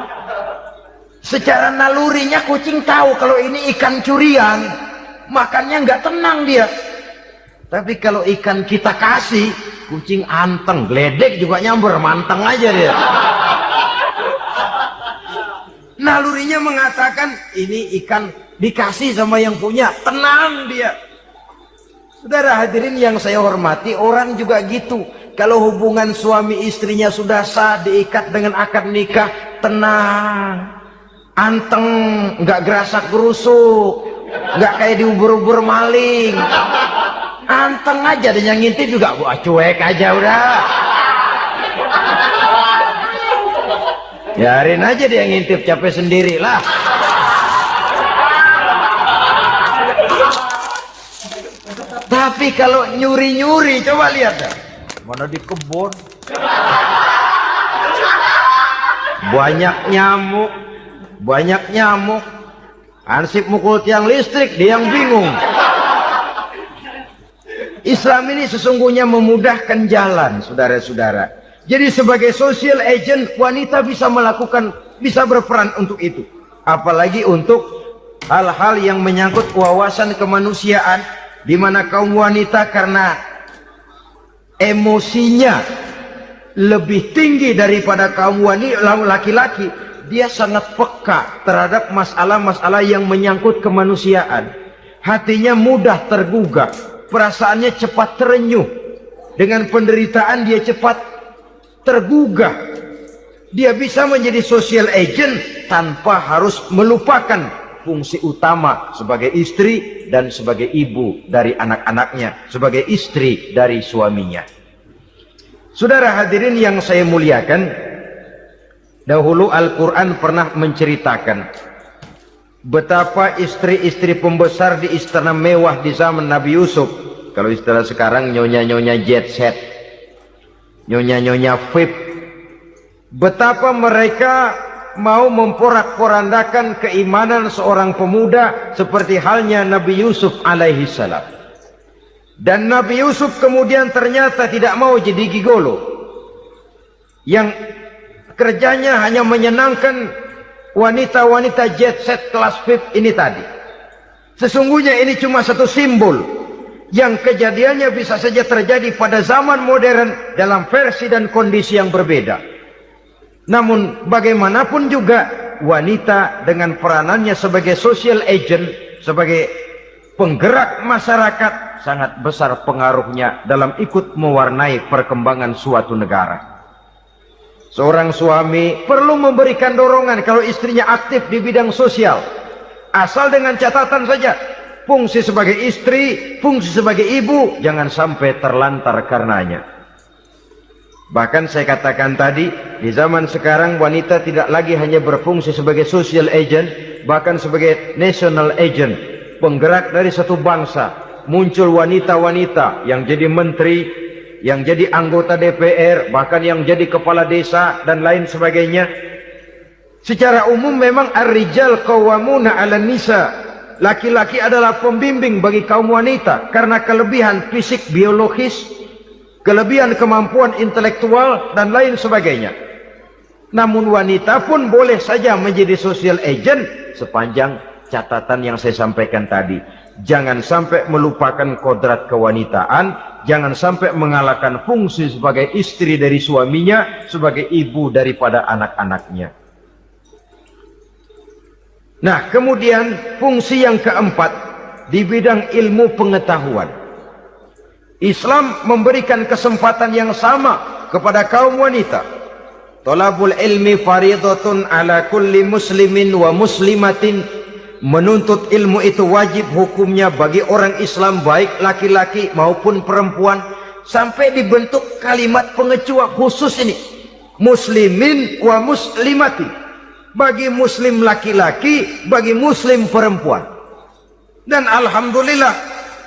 Secara nalurinya kucing tahu kalau ini ikan curian. Makannya nggak tenang dia. Tapi kalau ikan kita kasih, kucing anteng, geledek juga nyamber, manteng aja dia. Nalurinya mengatakan ini ikan dikasih sama yang punya, tenang dia. Saudara hadirin yang saya hormati, orang juga gitu. Kalau hubungan suami istrinya sudah sah, diikat dengan akad nikah, tenang, anteng, nggak gerasak gerusuk, nggak kayak diubur-ubur maling, anteng aja. Dan yang ngintip juga gua cuek aja udah. Biarin aja dia ngintip, capek sendirilah. Tapi kalau nyuri-nyuri, coba lihat dah. Mana di kebun banyak nyamuk, ansip mukul tiang listrik, dia yang bingung. Islam ini sesungguhnya memudahkan jalan, saudara-saudara. Jadi sebagai social agent, wanita bisa berperan untuk itu. Apalagi untuk hal-hal yang menyangkut wawasan kemanusiaan, di mana kaum wanita karena emosinya lebih tinggi daripada kaum laki-laki, dia sangat peka terhadap masalah-masalah yang menyangkut kemanusiaan. Hatinya mudah tergugah, perasaannya cepat terenyuh. Dengan penderitaan dia cepat tergugah. Dia bisa menjadi social agent tanpa harus melupakan fungsi utama sebagai istri dan sebagai ibu dari anak-anaknya, sebagai istri dari suaminya. Saudara hadirin yang saya muliakan, dahulu Al-Quran pernah menceritakan betapa istri-istri pembesar di istana mewah di zaman Nabi Yusuf. Kalau istilah sekarang nyonya-nyonya jet set, nyonya-nyonya VIP, betapa mereka mau memporak-porandakan keimanan seorang pemuda seperti halnya Nabi Yusuf alaihi salam. Dan Nabi Yusuf kemudian ternyata tidak mau jadi gigolo yang kerjanya hanya menyenangkan wanita-wanita jet set kelas VIP ini tadi. Sesungguhnya ini cuma satu simbol yang kejadiannya bisa saja terjadi pada zaman modern dalam versi dan kondisi yang berbeda. Namun bagaimanapun juga wanita dengan peranannya sebagai social agent, sebagai penggerak masyarakat, sangat besar pengaruhnya dalam ikut mewarnai perkembangan suatu negara. Seorang suami perlu memberikan dorongan kalau istrinya aktif di bidang sosial, asal dengan catatan saja, fungsi sebagai istri, fungsi sebagai ibu jangan sampai terlantar karenanya. Bahkan saya katakan tadi, di zaman sekarang wanita tidak lagi hanya berfungsi sebagai social agent, bahkan sebagai national agent, penggerak dari satu bangsa. Muncul wanita-wanita yang jadi menteri, yang jadi anggota DPR, bahkan yang jadi kepala desa dan lain sebagainya. Secara umum memang ar-rijal qawwamuna 'alan nisa. Laki-laki adalah pembimbing bagi kaum wanita karena kelebihan fisik biologis, kelebihan kemampuan intelektual dan lain sebagainya. Namun wanita pun boleh saja menjadi social agent sepanjang catatan yang saya sampaikan tadi. Jangan sampai melupakan kodrat kewanitaan, jangan sampai mengalahkan fungsi sebagai istri dari suaminya, sebagai ibu daripada anak-anaknya. Nah, kemudian fungsi yang keempat di bidang ilmu pengetahuan. Islam memberikan kesempatan yang sama kepada kaum wanita. Thalabul ilmi faridatun ala kulli muslimin wa muslimatin. Menuntut ilmu itu wajib hukumnya bagi orang Islam, baik laki-laki maupun perempuan. Sampai dibentuk kalimat pengecuali khusus ini, muslimin wa muslimatin, bagi muslim laki-laki, bagi muslim perempuan. Dan alhamdulillah,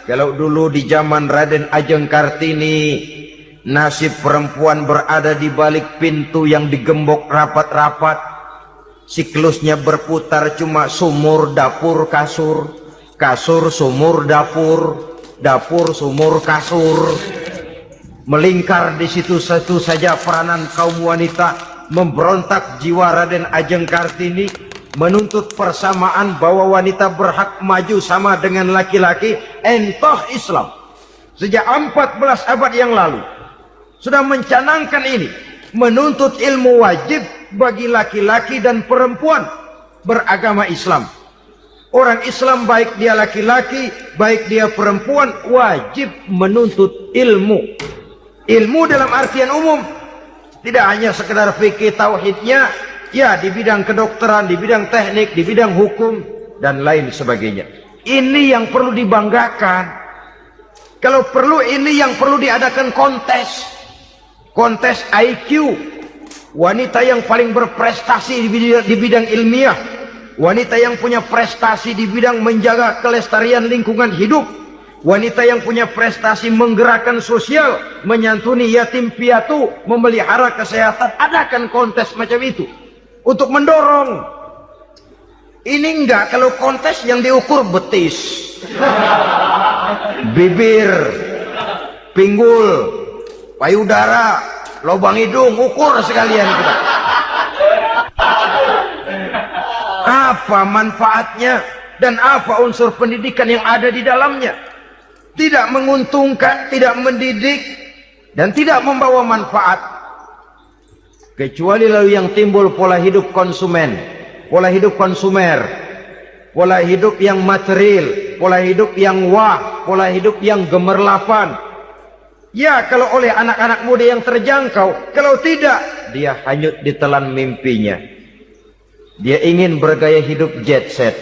kalau dulu di zaman Raden Ajeng Kartini, nasib perempuan berada di balik pintu yang digembok rapat-rapat, siklusnya berputar cuma sumur, dapur, kasur, kasur, sumur, dapur, dapur, sumur, kasur. Melingkar di situ satu saja peranan kaum wanita. Memberontak jiwa Raden Ajeng Kartini, menuntut persamaan bahwa wanita berhak maju sama dengan laki-laki. Entah Islam sejak 14 abad yang lalu sudah mencanangkan ini, menuntut ilmu wajib bagi laki-laki dan perempuan beragama Islam. Orang Islam baik dia laki-laki, baik dia perempuan, wajib menuntut ilmu. Ilmu dalam artian umum, tidak hanya sekedar fikih tauhidnya, ya di bidang kedokteran, di bidang teknik, di bidang hukum dan lain sebagainya. Ini yang perlu dibanggakan. Kalau perlu ini yang perlu diadakan kontes. Kontes IQ. Wanita yang paling berprestasi di bidang ilmiah, wanita yang punya prestasi di bidang menjaga kelestarian lingkungan hidup, wanita yang punya prestasi menggerakkan sosial, menyantuni yatim piatu, memelihara kesehatan. Adakan kontes macam itu untuk mendorong. Ini enggak, kalau kontes yang diukur betis, bibir, pinggul, payudara, lubang hidung, ukur sekalian kita. Apa manfaatnya dan apa unsur pendidikan yang ada di dalamnya? Tidak menguntungkan, tidak mendidik, dan tidak membawa manfaat. Kecuali lalu yang timbul pola hidup konsumen, pola hidup konsumer, pola hidup yang material, pola hidup yang wah, pola hidup yang gemerlapan. Ya, kalau oleh anak-anak muda yang terjangkau, kalau tidak, dia hanyut ditelan mimpinya. Dia ingin bergaya hidup jet set.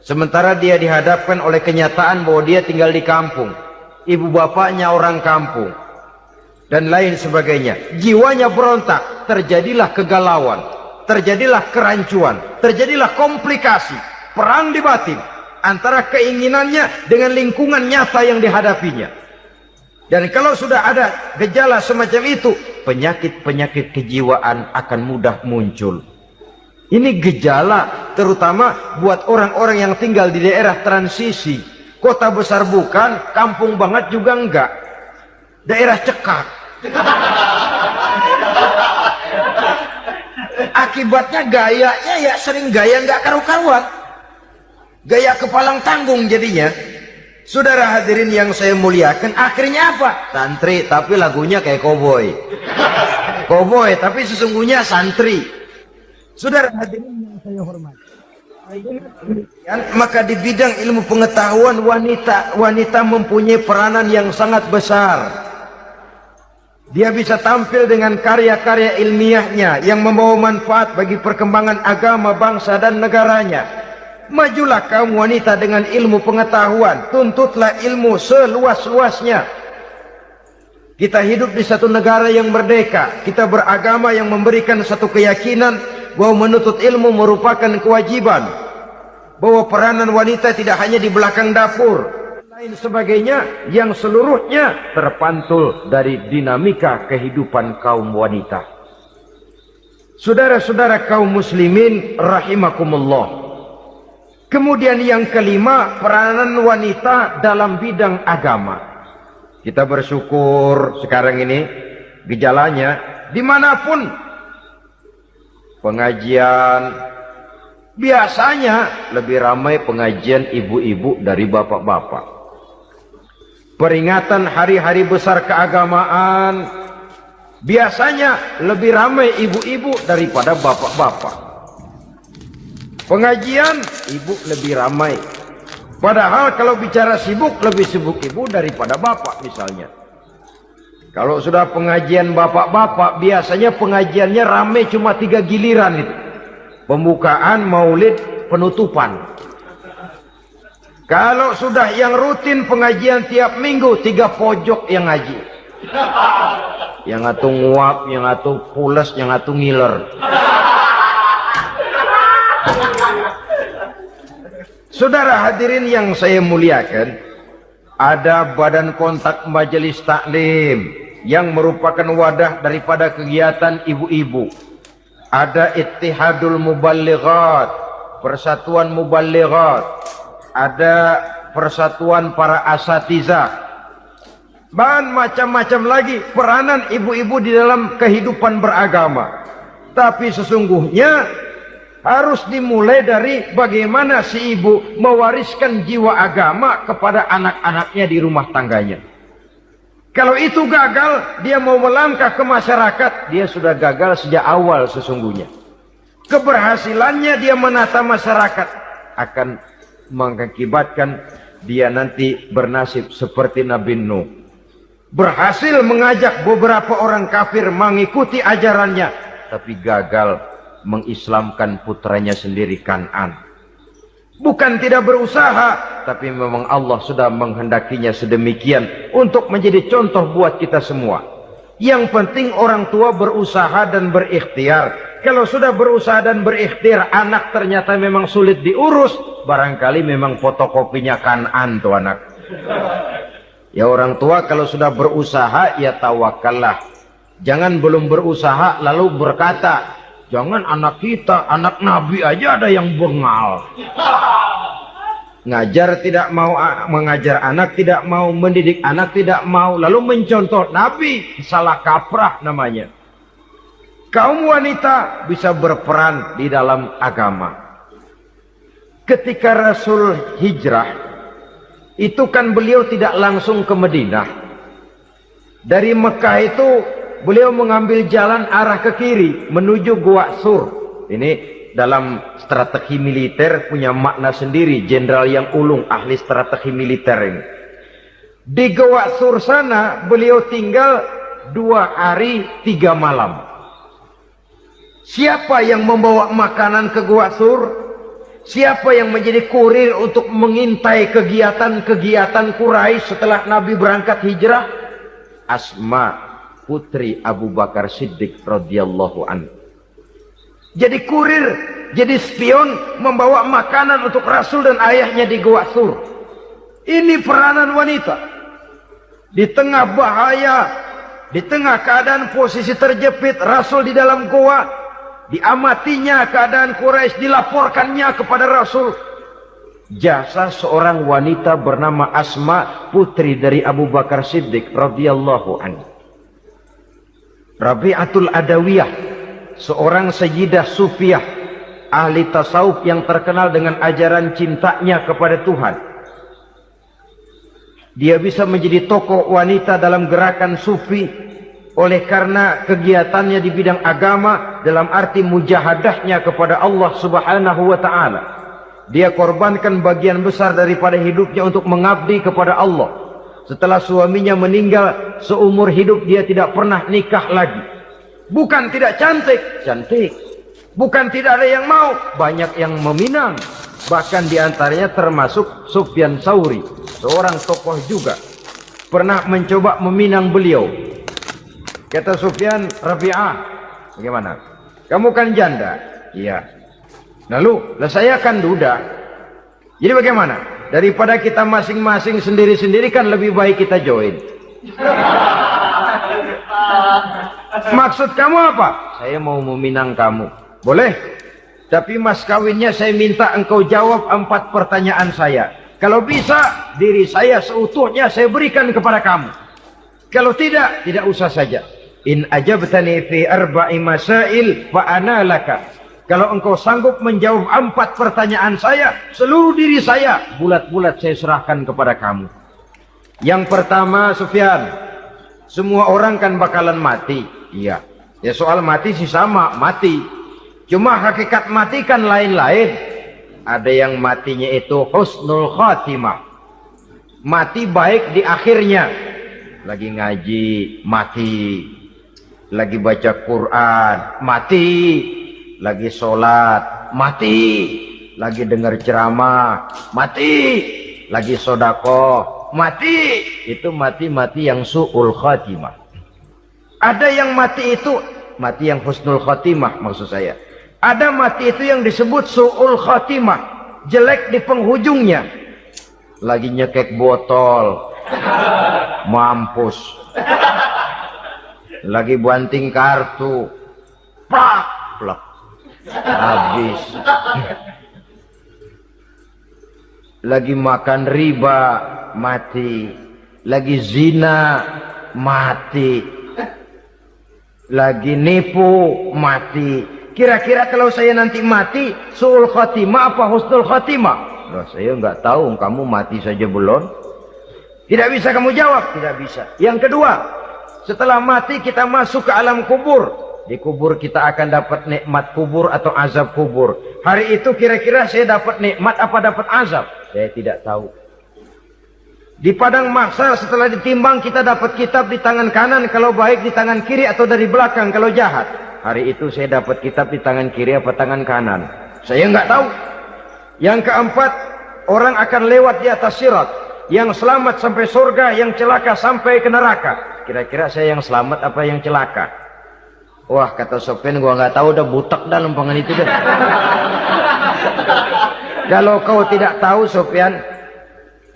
Sementara dia dihadapkan oleh kenyataan bahwa dia tinggal di kampung, ibu bapaknya orang kampung, dan lain sebagainya. Jiwanya berontak, terjadilah kegalauan, terjadilah kerancuan, terjadilah komplikasi, perang di batin antara keinginannya dengan lingkungan nyata yang dihadapinya. Dan kalau sudah ada gejala semacam itu, penyakit-penyakit kejiwaan akan mudah muncul. Ini gejala terutama buat orang-orang yang tinggal di daerah transisi. Kota besar bukan, kampung banget juga enggak. Daerah cekak. Akibatnya gayanya ya sering gaya enggak karu-karuan. Gaya kepalang tanggung jadinya. Saudara hadirin yang saya muliakan, akhirnya apa? Santri tapi lagunya kayak koboi. Koboi tapi sesungguhnya santri. Saudara hadirin yang saya hormati, maka di bidang ilmu pengetahuan wanita mempunyai peranan yang sangat besar. Dia bisa tampil dengan karya-karya ilmiahnya yang membawa manfaat bagi perkembangan agama, bangsa dan negaranya. Majulah kaum wanita dengan ilmu pengetahuan, tuntutlah ilmu seluas-luasnya. Kita hidup di satu negara yang merdeka, kita beragama yang memberikan satu keyakinan bahwa menuntut ilmu merupakan kewajiban, bahwa peranan wanita tidak hanya di belakang dapur, lain sebagainya yang seluruhnya terpantul dari dinamika kehidupan kaum wanita. Saudara-saudara kaum muslimin rahimakumullah. Kemudian yang kelima, peranan wanita dalam bidang agama. Kita bersyukur sekarang ini gejalanya dimanapun pengajian, biasanya lebih ramai pengajian ibu-ibu dari bapak-bapak. Peringatan hari-hari besar keagamaan, biasanya lebih ramai ibu-ibu daripada bapak-bapak. Pengajian, ibu lebih ramai. Padahal kalau bicara sibuk, lebih sibuk ibu daripada bapak misalnya. Kalau sudah pengajian bapak-bapak, biasanya pengajiannya ramai cuma 3 giliran itu. Pembukaan, maulid, penutupan. Kalau sudah yang rutin pengajian tiap minggu, 3 pojok yang ngaji. Yang atu nguap, yang atu pules, yang atu ngiler. Saudara hadirin yang saya muliakan, ada badan kontak majelis taklim yang merupakan wadah daripada kegiatan ibu-ibu. Ada Ittihadul Muballighat, Persatuan Muballighat. Ada persatuan para asatiza, dan macam-macam lagi peranan ibu-ibu di dalam kehidupan beragama. Tapi sesungguhnya harus dimulai dari bagaimana si ibu mewariskan jiwa agama kepada anak-anaknya di rumah tangganya. Kalau itu gagal, dia mau melangkah ke masyarakat, dia sudah gagal sejak awal sesungguhnya. Keberhasilannya dia menata masyarakat akan mengakibatkan dia nanti bernasib seperti Nabi Nuh. Berhasil mengajak beberapa orang kafir mengikuti ajarannya, tapi gagal mengislamkan putranya sendiri Kan'an. Bukan tidak berusaha, tapi memang Allah sudah menghendakinya sedemikian untuk menjadi contoh buat kita semua. Yang penting orang tua berusaha dan berikhtiar. Kalau sudah berusaha dan berikhtiar, anak ternyata memang sulit diurus, barangkali memang fotokopinya Kan'an tuh anak. Ya orang tua kalau sudah berusaha, ya tawakallah. Jangan belum berusaha lalu berkata, jangan anak kita, anak Nabi aja ada yang bengal. Ngajar tidak mau, mengajar anak tidak mau, mendidik anak tidak mau, lalu mencontoh Nabi, salah kaprah namanya. Kaum wanita bisa berperan di dalam agama. Ketika Rasul hijrah, itu kan beliau tidak langsung ke Madinah. Dari Mekah itu beliau mengambil jalan arah ke kiri menuju Gua Sur. Ini dalam strategi militer punya makna sendiri. Jenderal yang ulung, ahli strategi militer ini. Di Gua Sur sana beliau tinggal 2 hari 3 malam. Siapa yang membawa makanan ke Gua Sur? Siapa yang menjadi kurir untuk mengintai kegiatan-kegiatan Quraisy setelah Nabi berangkat hijrah? Asma, putri Abu Bakar Siddiq radhiyallahu anhu. Jadi kurir, jadi spion, membawa makanan untuk Rasul dan ayahnya di Gua Sur. Ini peranan wanita. Di tengah bahaya, di tengah keadaan posisi terjepit, Rasul di dalam gua, diamatinya keadaan Quraisy, dilaporkannya kepada Rasul. Jasa seorang wanita bernama Asma, putri dari Abu Bakar Siddiq radhiyallahu anhu. Rabi'atul Adawiyah, seorang sayyidah sufiyah, ahli tasawuf yang terkenal dengan ajaran cintanya kepada Tuhan. Dia bisa menjadi tokoh wanita dalam gerakan sufi oleh karena kegiatannya di bidang agama, dalam arti mujahadahnya kepada Allah Subhanahu wa ta'ala. Dia korbankan bagian besar daripada hidupnya untuk mengabdi kepada Allah. Setelah suaminya meninggal, seumur hidup dia tidak pernah nikah lagi. Bukan tidak cantik, cantik. Bukan tidak ada yang mau, banyak yang meminang. Bahkan diantaranya termasuk Sufyan Tsauri, seorang tokoh juga, pernah mencoba meminang beliau. Kata Sufyan, Rabi'ah, bagaimana? Kamu kan janda? Iya. Lalu, saya kan duda. Jadi bagaimana? Daripada kita masing-masing sendiri-sendiri kan lebih baik kita join. Maksud kamu apa? Saya mau meminang kamu. Boleh? Tapi mas kawinnya saya minta engkau jawab 4 pertanyaan saya. Kalau bisa, diri saya seutuhnya saya berikan kepada kamu. Kalau tidak, tidak usah saja. In ajabtani fi 4 masail fa ana laka. Kalau engkau sanggup menjawab 4 pertanyaan saya, seluruh diri saya bulat-bulat saya serahkan kepada kamu. Yang pertama, Sufyan, semua orang kan bakalan mati. Iya. Ya soal mati sih sama, mati. Cuma hakikat mati kan lain-lain. Ada yang matinya itu husnul khatimah. Mati baik di akhirnya. Lagi ngaji, mati. Lagi baca Quran, mati. Lagi sholat, mati. Lagi dengar ceramah, mati. Lagi sodako, mati. Itu mati-mati yang su'ul khatimah. Ada yang mati itu, mati yang husnul khatimah maksud saya. Ada mati itu yang disebut su'ul khatimah, jelek di penghujungnya. Lagi nyekek botol, mampus. Lagi banting kartu, plak, plak, habis. lagi makan riba, mati. Lagi zina, mati. Lagi nipu, mati. Kira-kira kalau saya nanti mati, su'ul khatimah apa husnul khatimah? Loh, saya nggak tahu, kamu mati saja belum. Tidak bisa kamu jawab, tidak bisa. Yang kedua, setelah mati kita masuk ke alam kubur. Di kubur kita akan dapat nikmat kubur atau azab kubur. Hari itu kira-kira saya dapat nikmat apa dapat azab? Saya tidak tahu. Di padang mahsyar setelah ditimbang kita dapat kitab di tangan kanan kalau baik, di tangan kiri atau dari belakang kalau jahat. Hari itu saya dapat kitab di tangan kiri apa tangan kanan? Saya nggak tahu. Yang keempat, orang akan lewat di atas sirat. Yang selamat sampai surga, yang celaka sampai ke neraka. Kira-kira saya yang selamat apa yang celaka? Wah, kata Sofyan, gua nggak tahu, udah butak dah lempangan itu dah. Kalau kau tidak tahu, Sofyan,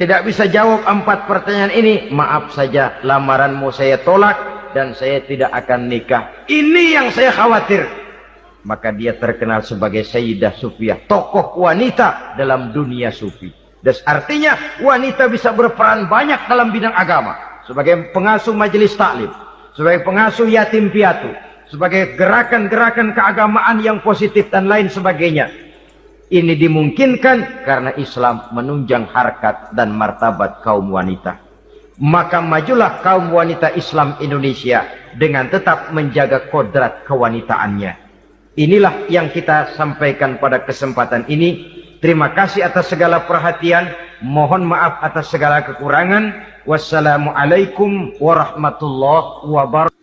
tidak bisa jawab 4 pertanyaan ini, maaf saja, lamaranmu saya tolak dan saya tidak akan nikah. Ini yang saya khawatir. Maka dia terkenal sebagai Sayyidah Sufiyah, tokoh wanita dalam dunia sufi. Dan artinya wanita bisa berperan banyak dalam bidang agama, sebagai pengasuh majelis taklim, sebagai pengasuh yatim piatu, sebagai gerakan-gerakan keagamaan yang positif dan lain sebagainya. Ini dimungkinkan karena Islam menunjang harkat dan martabat kaum wanita. Maka majulah kaum wanita Islam Indonesia dengan tetap menjaga kodrat kewanitaannya. Inilah yang kita sampaikan pada kesempatan ini. Terima kasih atas segala perhatian. Mohon maaf atas segala kekurangan. Wassalamualaikum warahmatullahi wabarakatuh.